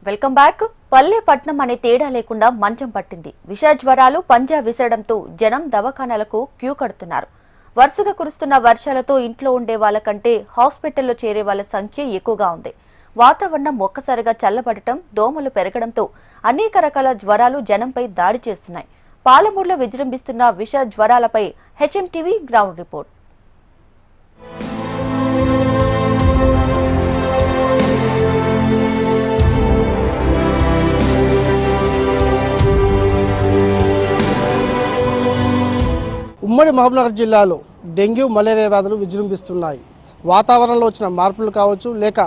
Welcome back. పల్లె పట్నం అనే తేడా లేకుండా మంచం పట్టింది. విష జ్వరాలు పంజా విసరడంతో జనం దవాఖానాలకు క్యూ కడుతున్నారు. వరుసగా కురుస్తున్న వర్షాలతో ఇంట్లో ఉండే వాళ్ళ కంటే హాస్పిటల్లో చేరే వాళ్ళ సంఖ్య ఎక్కువగా ఉంది. వాతావరణం ఒక్కసారిగా చల్లబడటం, దోమలు పెరగడంతో అనేక రకాల జ్వరాలు జనంపై దాడి చేస్తున్నాయి. పాలమూరులో విజృంభిస్తున్న విష జ్వరాలపై హెచ్ఎంటీవీ గ్రౌండ్ రిపోర్ట్. ఉమ్మడి మహబూబ్నగర్ జిల్లాలో డెంగ్యూ, మలేరియా వ్యాధులు విజృంభిస్తున్నాయి. వాతావరణంలో వచ్చిన మార్పులు కావచ్చు, లేక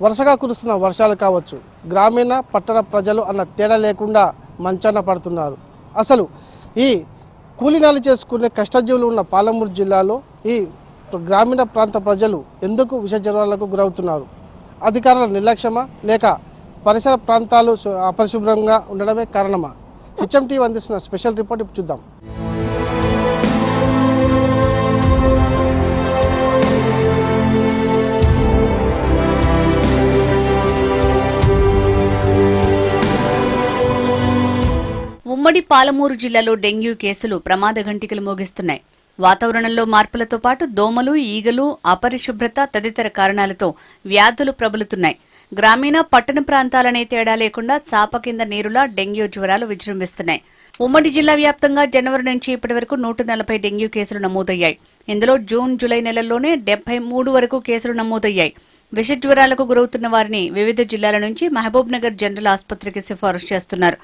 వరుసగా కురుస్తున్న వర్షాలు కావచ్చు, గ్రామీణ పట్టణ ప్రజలు అన్న తేడా లేకుండా మంచాన పడుతున్నారు. అసలు ఈ కూలీనాలు చేసుకునే కష్టజీవులు ఉన్న పాలమూరు జిల్లాలో ఈ గ్రామీణ ప్రాంత ప్రజలు ఎందుకు విష జ్వరాలకు గురవుతున్నారు? అధికారుల నిర్లక్ష్యమా, లేక పరిసర ప్రాంతాలు అపరిశుభ్రంగా ఉండడమే కారణమా? హెచ్ఎంటీవీ అందిస్తున్న స్పెషల్ రిపోర్ట్ ఇప్పుడు చూద్దాం. ఉమ్మడి పాలమూరు జిల్లాలో డెంగ్యూ కేసులు ప్రమాద గంటికలు మోగిస్తున్నాయి. వాతావరణంలో మార్పులతో పాటు దోమలు, ఈగలు, అపరిశుభ్రత తదితర కారణాలతో వ్యాధులు ప్రబలుతున్నాయి. గ్రామీణ పట్టణ ప్రాంతాలనే తేడా లేకుండా చాప కింద నీరులా డెంగ్యూ జ్వరాలు విజృంభిస్తున్నాయి. ఉమ్మడి జిల్లా వ్యాప్తంగా జనవరి నుంచి ఇప్పటి వరకు 140 డెంగ్యూ కేసులు నమోదయ్యాయి. ఇందులో జూన్, జూలై నెలల్లోనే 73 వరకు కేసులు నమోదయ్యాయి. విష జ్వరాలకు గురవుతున్న వారిని వివిధ జిల్లాల నుంచి మహబూబ్ నగర్ జనరల్ ఆసుపత్రికి సిఫారసు చేస్తున్నారు.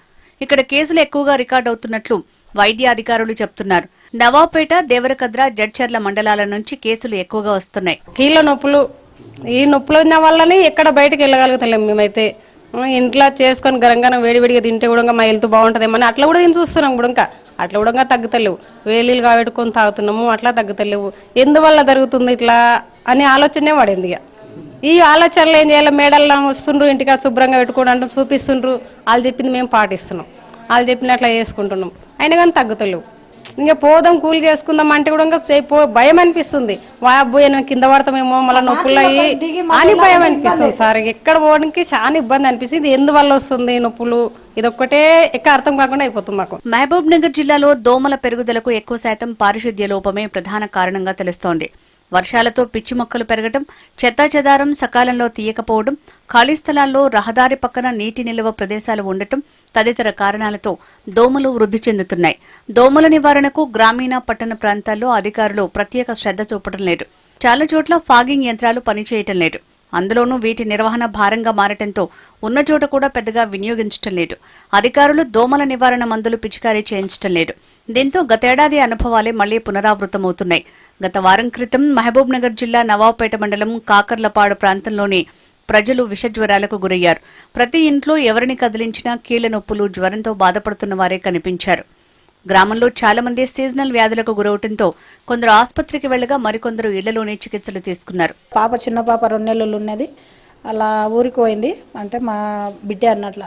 ఇక్కడ కేసులు ఎక్కువగా రికార్డవుతున్నట్లు వైద్య అధికారులు చెబుతున్నారు. నవాబ్పేట, దేవరకద్ర, జడ్చర్ల మండలాల నుంచి కేసులు ఎక్కువగా వస్తున్నాయి. కీళ్ళ నొప్పులు, ఈ నొప్పులు ఉన్న వల్లనే ఎక్కడ బయటకు వెళ్ళగలుగుతలేము. మేమైతే ఇంట్లో చేసుకొని గరంగానే వేడివేడిగా తింటే కూడా మా హెల్త్ బాగుంటుందేమని అట్లా కూడా నేను చూస్తున్నాం. కూడా ఇంకా అట్లా కూడా తగ్గుతలేవు. వేలీలు కాబెట్టుకొని తాగుతున్నాము, అట్లా తగ్గుతలేవు. ఎందువల్ల జరుగుతుంది ఇట్లా అని ఆలోచనే పడింది. ఇక ఈ ఆలోచనలు ఏం చేయాలి? మేడల్లో వస్తుండ్రు, ఇంటికి శుభ్రంగా పెట్టుకోవడం చూపిస్తుండ్రు. వాళ్ళు చెప్పింది మేము పాటిస్తున్నాం, వాళ్ళు చెప్పినట్లా చేసుకుంటున్నాం. అయినా కానీ తగ్గుతలేవు. ఇంకా పోదాం కూలి చేసుకుందాం అంటే కూడా భయం అనిపిస్తుంది. వాబోయే కింద పడతామేమో, మళ్ళీ నొప్పులు అయ్యి అని భయం అనిపిస్తుంది. సార్ ఎక్కడ పోవడానికి చాలా ఇబ్బంది అనిపిస్తుంది. ఎందువల్ల వస్తుంది నొప్పులు? ఇదొక్కటే ఎక్కడ అర్థం కాకుండా అయిపోతుంది మాకు. మహబూబ్ నగర్ జిల్లాలో దోమల పెరుగుదలకు ఎక్కువ శాతం పారిశుద్ధ్య లోపమే ప్రధాన కారణంగా తెలుస్తోంది. వర్షాలతో పిచ్చి మొక్కలు పెరగటం, చెత్తాచెదారం సకాలంలో తీయకపోవడం, ఖాళీ స్థలాల్లో రహదారి పక్కన నీటి నిల్వ ప్రదేశాలు ఉండటం తదితర కారణాలతో దోమలు వృద్ధి చెందుతున్నాయి. దోమల నివారణకు గ్రామీణ పట్టణ ప్రాంతాల్లో అధికారులు ప్రత్యేక శ్రద్ధ చూపడం లేదు. చాలా చోట్ల ఫాగింగ్ యంత్రాలు పనిచేయటం లేదు. అందులోనూ వీటి నిర్వహణ భారంగా మారటంతో ఉన్న చోట కూడా పెద్దగా వినియోగించటం లేదు. అధికారులు దోమల నివారణ మందులు పిచికారీ చేయించటం లేదు. దీంతో గతేడాది అనుభవాలే మళ్లీ పునరావృతమవుతున్నాయి. గత వారం క్రితం మహబూబ్ నగర్ జిల్లా నవాబ్పేట మండలం కాకర్లపాడు ప్రాంతంలోని ప్రజలు విష జ్వరాలకు గురయ్యారు. ప్రతి ఇంట్లో ఎవరిని కదిలించినా కీళ్ల నొప్పులు, జ్వరంతో బాధపడుతున్న వారే కనిపించారు. గ్రామంలో చాలా మంది సీజనల్ వ్యాధులకు గురవటంతో కొందరు ఆసుపత్రికి వెళ్లగా మరికొందరు ఇళ్లలోనే చికిత్సలు తీసుకున్నారు. చిన్న పాప 2 నెలలు ఉన్నది. అలా ఊరికి పోయింది, అంటే మా బిడ్డ అన్నట్ల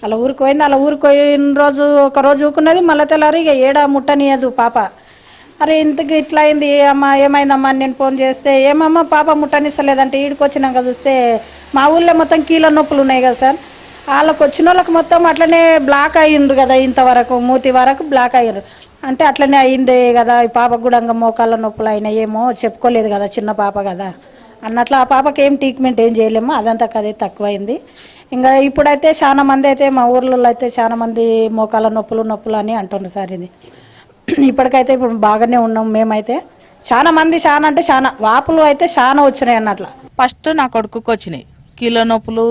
అలా ఊరికి పోయింది. అలా ఊరికి పోయిన రోజు ఒక రోజు ఊకున్నది. మళ్ళీ తెల్లారి ఇక ఏడా ముట్టనియదు పాప. అరే ఇంతకు ఇట్లా అయింది అమ్మా, ఏమైందమ్మా అని నేను ఫోన్ చేస్తే, ఏమమ్మా పాప ముట్టనిస్తలేదంటే ఈడికి వచ్చినాక చూస్తే మా ఊళ్ళో మొత్తం కీళ్ళ నొప్పులు ఉన్నాయి కదా సార్. వాళ్ళకి వచ్చిన వాళ్ళకి మొత్తం అట్లనే బ్లాక్ అయ్యిండ్రు కదా, ఇంతవరకు మూతి వరకు బ్లాక్ అయ్యారు. అంటే అట్లనే అయిందే కదా, ఈ పాపకు కూడా ఇంకా మోకాళ్ళ నొప్పులు అయినాయి, ఏమో చెప్పుకోలేదు కదా, చిన్న పాప కదా అన్నట్లు. ఆ పాపకి ఏం ట్రీట్మెంట్ ఏం చేయలేము, అదంతా అదే తక్కువైంది. ఇంకా ఇప్పుడైతే చాలా మంది అయితే మా ఊర్లలో అయితే చాలా మంది మోకాళ్ళ నొప్పులు అని అంటున్నారు సార్. ఇది ఇప్పటికైతే ఇప్పుడు బాగానే ఉన్నాం మేమైతే. చాలా మంది చాలా అంటే చాలా వాపులు అయితే చాలా వచ్చినాయి అన్నట్లు. ఫస్ట్ నా కొడుకుకి వచ్చినాయి కీళ్ళ నొప్పులు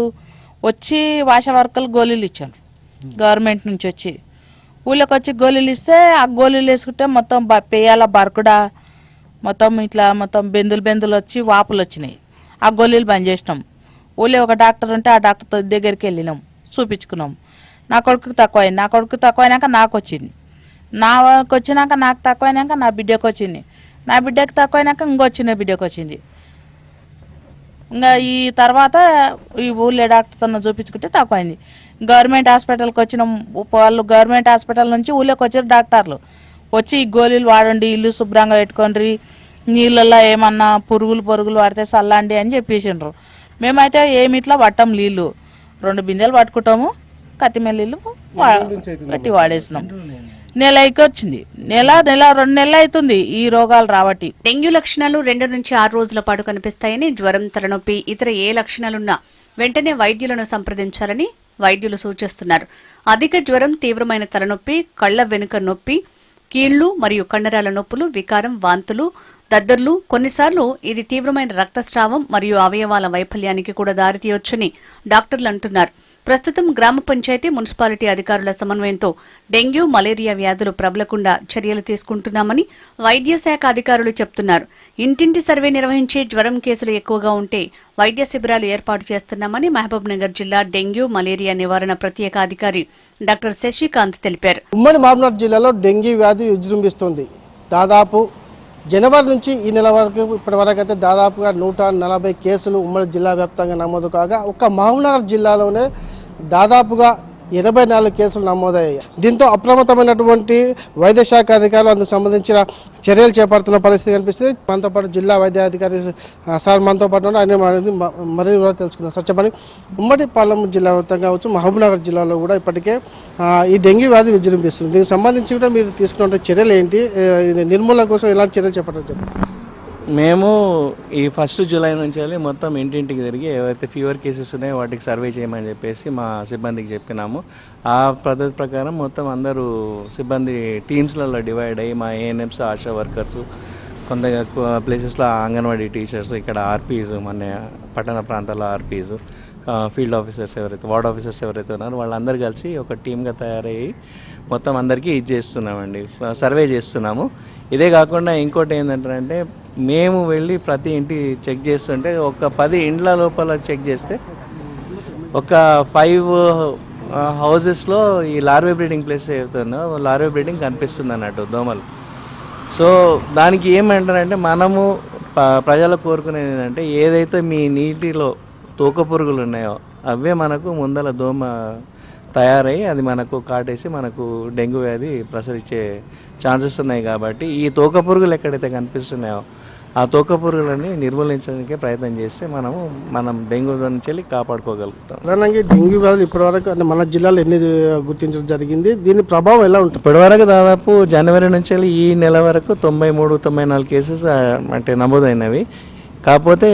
వచ్చి ఆశా వర్కర్లు గోళీలు ఇచ్చాను. గవర్నమెంట్ నుంచి వచ్చి ఊళ్ళోకి వచ్చి గోళీలు ఇస్తే ఆ గోళీలు వేసుకుంటే మొత్తం పేయాల బరకుడా మొత్తం ఇట్లా మొత్తం బెందులు వచ్చి వాపులు వచ్చినాయి. ఆ గోళీలు బంద్ చేసినాం. ఊళ్ళో ఒక డాక్టర్ ఉంటే ఆ డాక్టర్ దగ్గరికి వెళ్ళినాం, చూపించుకున్నాం. నా కొడుకుకి తక్కువైంది. నా కొడుకు తక్కువైనాక నాకు వచ్చింది. నాకు వచ్చినాక నాకు తక్కువైనాక నా బిడ్డకు వచ్చింది. నా బిడ్డకి తక్కువైనాక ఇంకొచ్చిన బిడ్డకు వచ్చింది. ఇంకా ఈ తర్వాత ఈ ఊళ్ళో డాక్టర్తో చూపించుకుంటే తక్కువైంది. గవర్నమెంట్ హాస్పిటల్కి వచ్చిన వాళ్ళు గవర్నమెంట్ హాస్పిటల్ నుంచి ఊళ్ళోకి వచ్చారు డాక్టర్లు. వచ్చి ఈ గోళీలు వాడండి, ఇల్లు శుభ్రంగా పెట్టుకోండి, నీళ్ళల్లో ఏమన్నా పురుగులు పడితే చల్లండి అని చెప్పేసిండ్రు. మేమైతే ఏమిట్లా పట్టం నీళ్ళు. 2 బిందెలు పట్టుకుంటాము, కత్తిమెల్లిలు పెట్టి వాడేసినాం. నెల వచ్చింది, నెల 2 నెలలు అవుతుంది ఈ రోగాలు రావట్టి. డెంగ్యూ లక్షణాలు 2 నుంచి 6 రోజుల పాటు కనిపిస్తాయని, జ్వరం, తలనొప్పి, ఇతర ఏ లక్షణాలున్నా వెంటనే వైద్యులను సంప్రదించాలని వైద్యులు సూచిస్తున్నారు. అధిక జ్వరం, తీవ్రమైన తలనొప్పి, కళ్ల వెనుక నొప్పి, కీళ్లు మరియు కండరాల నొప్పులు, వికారం, వాంతులు, దద్దర్లు, కొన్నిసార్లు ఇది తీవ్రమైన రక్తస్రావం మరియు అవయవాల వైఫల్యానికి కూడా దారితీయొచ్చని డాక్టర్లు అంటున్నారు. ప్రస్తుతం గ్రామ పంచాయతీ, మున్సిపాలిటీ అధికారుల సమన్వయంతో డెంగ్యూ, మలేరియా వ్యాధులు ప్రబలకుండా చర్యలు తీసుకుంటున్నామని వైద్య శాఖ అధికారులు చెప్తున్నారు. ఇంటింటి సర్వే నిర్వహించి జ్వరం కేసులు ఎక్కువగా ఉంటే వైద్య శిబిరాలు ఏర్పాటు చేస్తున్నామని మహబూబ్ నగర్ జిల్లా డెంగ్యూ, మలేరియా నివారణ ప్రత్యేక అధికారి డాక్టర్ శశికాంత్ తెలిపారు. ఉమ్మడి మహబూబ్నగర్ జిల్లాలో డెంగీ వ్యాధి విజృంభిస్తుంది. దాదాపు జనవరి నుంచి ఈ నెల వరకు ఇప్పటి వరకు అయితే దాదాపుగా 140 కేసులు ఉమ్మడి జిల్లా వ్యాప్తంగా నమోదు కాగా ఒక్క మహబూబ్నగర్ జిల్లాలోనే దాదాపుగా 84 కేసులు నమోదయ్యాయి. దీంతో అప్రమత్తమైనటువంటి వైద్య శాఖ అధికారులు అందుకు సంబంధించిన చర్యలు చేపడుతున్న పరిస్థితి కనిపిస్తుంది. మనతో పాటు జిల్లా వైద్యాధికారి సార్ మనతో పాటు ఆయన మరిన్ని వివరాలు తెలుసుకుందాం. సార్ చెప్పండి, ఉమ్మడి పార్లమెంట్ జిల్లా వ్యాప్తంగా కావచ్చు, మహబూబ్నగర్ జిల్లాలో కూడా ఇప్పటికే ఈ డెంగ్యూ వ్యాధి విజృంభిస్తుంది. దీనికి సంబంధించి కూడా మీరు తీసుకున్న చర్యలు ఏంటి, నిర్మూలన కోసం ఎలాంటి చర్యలు చేపట్టారు చెప్పండి. మేము ఈ 1 జూలై నుంచి వెళ్ళి మొత్తం ఇంటింటికి తిరిగి ఏవైతే ఫీవర్ కేసెస్ ఉన్నాయో వాటికి సర్వే చేయమని చెప్పేసి మా సిబ్బందికి చెప్పినాము. ఆ పద్ధతి ప్రకారం మొత్తం అందరూ సిబ్బంది టీమ్స్లలో డివైడ్ అయ్యి మా ఏఎన్ఎంస్, ఆశా వర్కర్స్, కొంత ప్లేసెస్లో అంగన్వాడీ టీచర్స్, ఇక్కడ ఆర్పీస్, మన పట్టణ ప్రాంతాల్లో ఆర్పీస్, ఫీల్డ్ ఆఫీసర్స్ ఎవరైతే, వార్డ్ ఆఫీసర్స్ ఎవరైతే ఉన్నారో వాళ్ళందరూ కలిసి ఒక టీమ్గా తయారయ్యి మొత్తం అందరికీ ఇది చేస్తున్నామండి, సర్వే చేస్తున్నాము. ఇదే కాకుండా ఇంకోటి ఏంటంటే మేము వెళ్ళి ప్రతి ఇంటి చెక్ చేస్తుంటే ఒక 10 ఇండ్ల లోపల చెక్ చేస్తే ఒక 5 హౌజెస్లో ఈ లార్వే బ్రీడింగ్ ప్లేస్ ఏదైతుందో లార్వే బ్రీడింగ్ కనిపిస్తుంది అన్నట్టు దోమలు. సో దానికి ఏమంటారంటే మనము ప్రజలకు కోరుకునేది ఏంటంటే ఏదైతే మీ నీటిలో తోక పురుగులు ఉన్నాయో అవే మనకు ముందల దోమ తయారయ్యి అది మనకు కాటేసి మనకు డెంగ్యూ వ్యాధి ప్రసరించే ఛాన్సెస్ ఉన్నాయి. కాబట్టి ఈ తోక పురుగులు ఎక్కడైతే కనిపిస్తున్నాయో ఆ తోక పురుగులని నిర్మూలించడానికి ప్రయత్నం చేస్తే మనం డెంగ్యూ నుంచి వెళ్ళి కాపాడుకోగలుగుతాం. ప్రధానంగా డెంగ్యూ వ్యాధులు ఇప్పటివరకు అంటే మన జిల్లాలో ఎన్ని గుర్తించడం జరిగింది, దీని ప్రభావం ఎలా ఉంటుంది? ఇప్పటివరకు దాదాపు జనవరి నుంచి వెళ్ళి ఈ నెల వరకు 93-94 కేసెస్ అంటే నమోదైనవి. కాకపోతే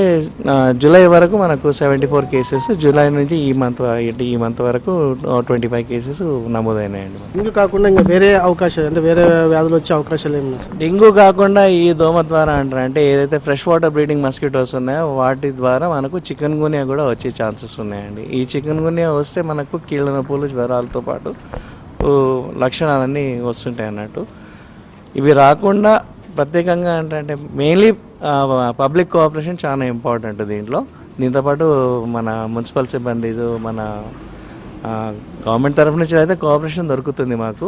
జూలై వరకు మనకు 74 కేసెస్, జూలై నుంచి ఈ మంత్ వరకు 25 కేసెస్ నమోదైనాయండి. డెంగ్యూ కాకుండా ఇంకా వేరే అవకాశాలు అంటే వేరే వ్యాధులు వచ్చే అవకాశాలు ఏమి? డెంగ్యూ కాకుండా ఈ దోమ ద్వారా అంటే ఏదైతే ఫ్రెష్ వాటర్ బ్రీడింగ్ మస్కిటోస్ ఉన్నాయో వాటి ద్వారా మనకు చికెన్ గున్యా కూడా వచ్చే ఛాన్సెస్ ఉన్నాయండి. ఈ చికెన్ గున్యా వస్తే మనకు కీళ్ళ నొప్పులు, జ్వరాలతో పాటు లక్షణాలన్నీ వస్తుంటాయి అన్నట్టు. ఇవి రాకుండా ప్రత్యేకంగా అంటే మెయిన్లీ పబ్లిక్ కోఆపరేషన్ చాలా ఇంపార్టెంట్ దీంతోపాటు మన మున్సిపల్ సిబ్బంది, మన గవర్నమెంట్ తరఫు నుంచి అయితే కోఆపరేషన్ దొరుకుతుంది మాకు.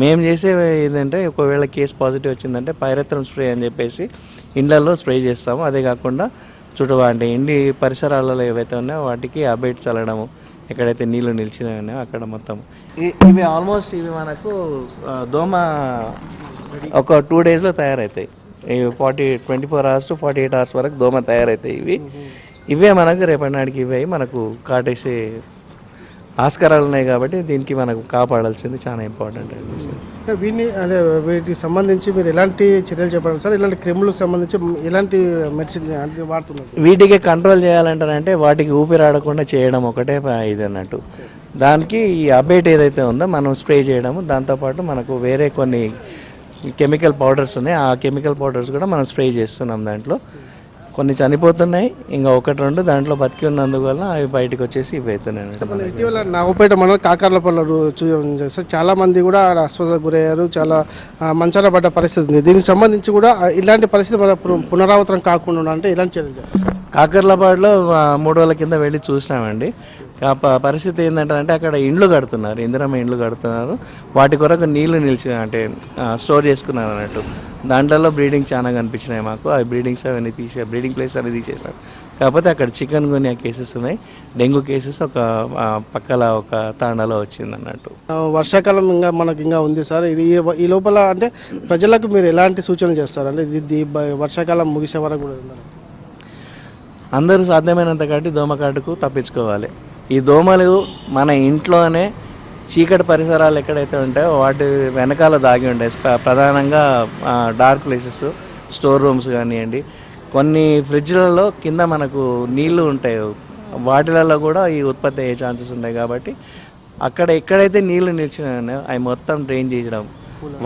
మేము చేసే ఏంటంటే ఒకవేళ కేసు పాజిటివ్ వచ్చిందంటే పైరత్రం స్ప్రే అని చెప్పేసి ఇండ్లలో స్ప్రే చేస్తాము. అదే కాకుండా చుట్టూ అంటే ఇంటి పరిసరాలలో ఏవైతే ఉన్నాయో వాటికి అబైట్ చల్లడము, ఎక్కడైతే నీళ్లు నిలిచినాయి ఉన్నాయో అక్కడ మొత్తం ఇవి ఆల్మోస్ట్ ఇవి మనకు దోమ ఒక 2 డేస్లో తయారవుతాయి. 24 hours to 48 hours వరకు దోమ తయారవుతాయి. ఇవే మనకు రేపటి నాటికి ఇవే మనకు కాటేసే ఆస్కారాలు ఉన్నాయి. కాబట్టి దీనికి మనకు కాపాడాల్సింది చాలా ఇంపార్టెంట్ అండి. వీటికి సంబంధించి మీరు ఎలాంటి చర్యలు చెప్పాలి సార్? ఇలాంటి క్రిములకు సంబంధించి ఎలాంటి మెడిసిన్ వాడుతున్నారు? వీటికి కంట్రోల్ చేయాలంటారంటే వాటికి ఊపిరాడకుండా చేయడం ఒకటే ఇది అన్నట్టు. దానికి ఈ అబేట్ ఏదైతే ఉందో మనం స్ప్రే చేయడము, దాంతోపాటు మనకు వేరే కొన్ని కెమికల్ పౌడర్స్ ఉన్నాయి. ఆ కెమికల్ పౌడర్స్ కూడా మనం స్ప్రే చేస్తున్నాం. దాంట్లో కొన్ని చనిపోతున్నాయి, ఇంకా 1-2 దాంట్లో బతికి ఉన్నందువల్ల అవి బయటకు వచ్చేసి ఇవి అవుతున్నాయి. ఇటీవల నాగపేట మండలం కాకర్లపల్లి చాలా మంది కూడా అస్వస్థతకు గురయ్యారు, చాలా మంచాన పడ్డ పరిస్థితి ఉంది. దీనికి సంబంధించి కూడా ఇలాంటి పరిస్థితి మన పునరావృతం కాకుండా అంటే ఇలాంటి చర్యలు? కాకర్లపాడులో 3 రోజుల కింద వెళ్ళి చూసినామండి. పరిస్థితి ఏంటంటే అక్కడ ఇండ్లు కడుతున్నారు, ఇందిరమ్మ ఇండ్లు కడుతున్నారు. వాటి కొరకు నీళ్లు నిలిచి అంటే స్టోర్ చేసుకున్నారు అన్నట్టు. దాంట్లో బ్రీడింగ్ చాలా కనిపించినాయి మాకు. ఆ బ్రీడింగ్స్ అవన్నీ బ్రీడింగ్ ప్లేస్ అనేది తీసేసారు. కాకపోతే అక్కడ చికెన్ గున్యా కేసెస్ ఉన్నాయి, డెంగ్యూ కేసెస్ ఒక పక్కల ఒక తాండాలో వచ్చింది అన్నట్టు. వర్షాకాలం మనకి ఇంకా ఉంది సార్. ఈ లోపల అంటే ప్రజలకు మీరు ఎలాంటి సూచనలు చేస్తారు? అంటే ఇది వర్షాకాలం ముగిసే వరకు కూడా అందరూ సాధ్యమైనంత కాటి దోమకాటుకు తప్పించుకోవాలి. ఈ దోమలు మన ఇంట్లోనే చీకటి పరిసరాలు ఎక్కడైతే ఉంటాయో వాటి వెనకాల దాగి ఉంటాయి. ప్రధానంగా డార్క్ ప్లేసెస్, స్టోర్ రూమ్స్ కానివ్వండి, కొన్ని ఫ్రిడ్జ్లలో కింద మనకు నీళ్లు ఉంటాయి, వాటిలలో కూడా ఈ ఉత్పత్తి అయ్యే ఛాన్సెస్ ఉంటాయి. కాబట్టి అక్కడ ఎక్కడైతే నీళ్లు నిలిచినాయో అవి మొత్తం డ్రైన్ చేయడం,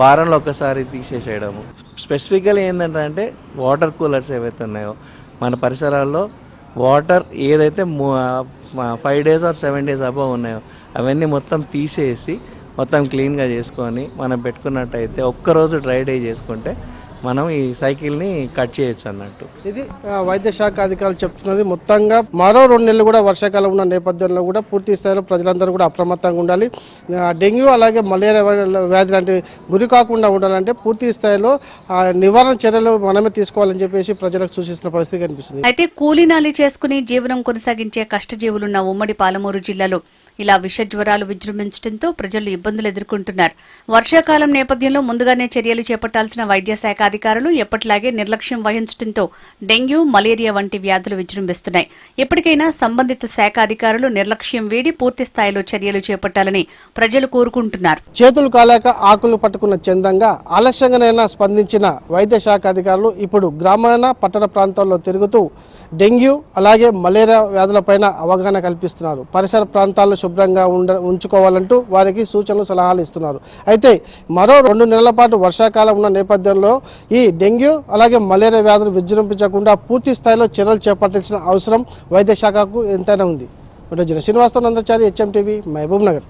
వారంలో ఒకసారి తీసేసేయడం. స్పెసిఫికల్ ఏంటంటే వాటర్ కూలర్స్ ఏవైతే ఉన్నాయో మన పరిసరాల్లో వాటర్ ఏదైతే 5 days or 7 days అబవ్ ఉన్నాయో అవన్నీ మొత్తం తీసేసి మొత్తం క్లీన్గా చేసుకొని మనం పెట్టుకున్నట్టయితే ఒక్కరోజు డ్రై డే చేసుకుంటే మనం ఈ సైకిల్ని కట్ చేయొచ్చు అన్నట్టు. ఇది వైద్య శాఖ అధికారులు చెప్తున్నది. మొత్తంగా మరో 2 నెలలు కూడా వర్షాకాలం ఉన్న నేపథ్యంలో కూడా పూర్తి స్థాయిలో ప్రజలందరూ కూడా అప్రమత్తంగా ఉండాలి. డెంగ్యూ అలాగే మలేరియా వ్యాధి లాంటివి గురి కాకుండా ఉండాలంటే పూర్తి స్థాయిలో నివారణ చర్యలు మనమే తీసుకోవాలని చెప్పేసి ప్రజలకు సూచిస్తున్న పరిస్థితి కనిపిస్తుంది. అయితే కూలీనాలి చేసుకుని జీవనం కొనసాగించే కష్టజీవులున్న ఉమ్మడి పాలమూరు జిల్లాలో ఇలా విష జ్వరాలు విజృంభించడంతో ప్రజలు ఇబ్బందులు ఎదుర్కొంటున్నారు. వర్షాకాలం నేపథ్యంలో ముందుగానే చర్యలు చేపట్టాల్సిన వైద్య శాఖ అధికారులు ఎప్పటిలాగే నిర్లక్ష్యం వహించడంతో డెంగ్యూ, మలేరియా వంటి వ్యాధులు విజృంభిస్తున్నాయి. ఎప్పటికైనా సంబంధిత శాఖ అధికారులు నిర్లక్ష్యం వీడి పూర్తి స్థాయిలో చర్యలు చేపట్టాలని ప్రజలు కోరుకుంటున్నారు. చేతులు కాలేక ఆకులు పట్టుకున్న చందంగా ఆలస్యంగానైనా స్పందించిన వైద్య శాఖ అధికారులు ఇప్పుడు గ్రామీణ పట్టణ ప్రాంతాల్లో తిరుగుతూ డెంగ్యూ అలాగే మలేరియా వ్యాధులపైన అవగాహన కల్పిస్తున్నారు. పరిసర ప్రాంతాల్లో శుభ్రంగా ఉంచుకోవాలంటూ వారికి సూచనలు, సలహాలు ఇస్తున్నారు. అయితే మరో 2 నెలల పాటు వర్షాకాలం ఉన్న నేపథ్యంలో ఈ డెంగ్యూ అలాగే మలేరియా వ్యాధులు విజృంభించకుండా పూర్తి స్థాయిలో చర్యలు చేపట్టాల్సిన అవసరం వైద్య శాఖకు ఎంతైనా ఉంది. Srinivasarao నందాచారి, HM TV, Mahabub Nagar.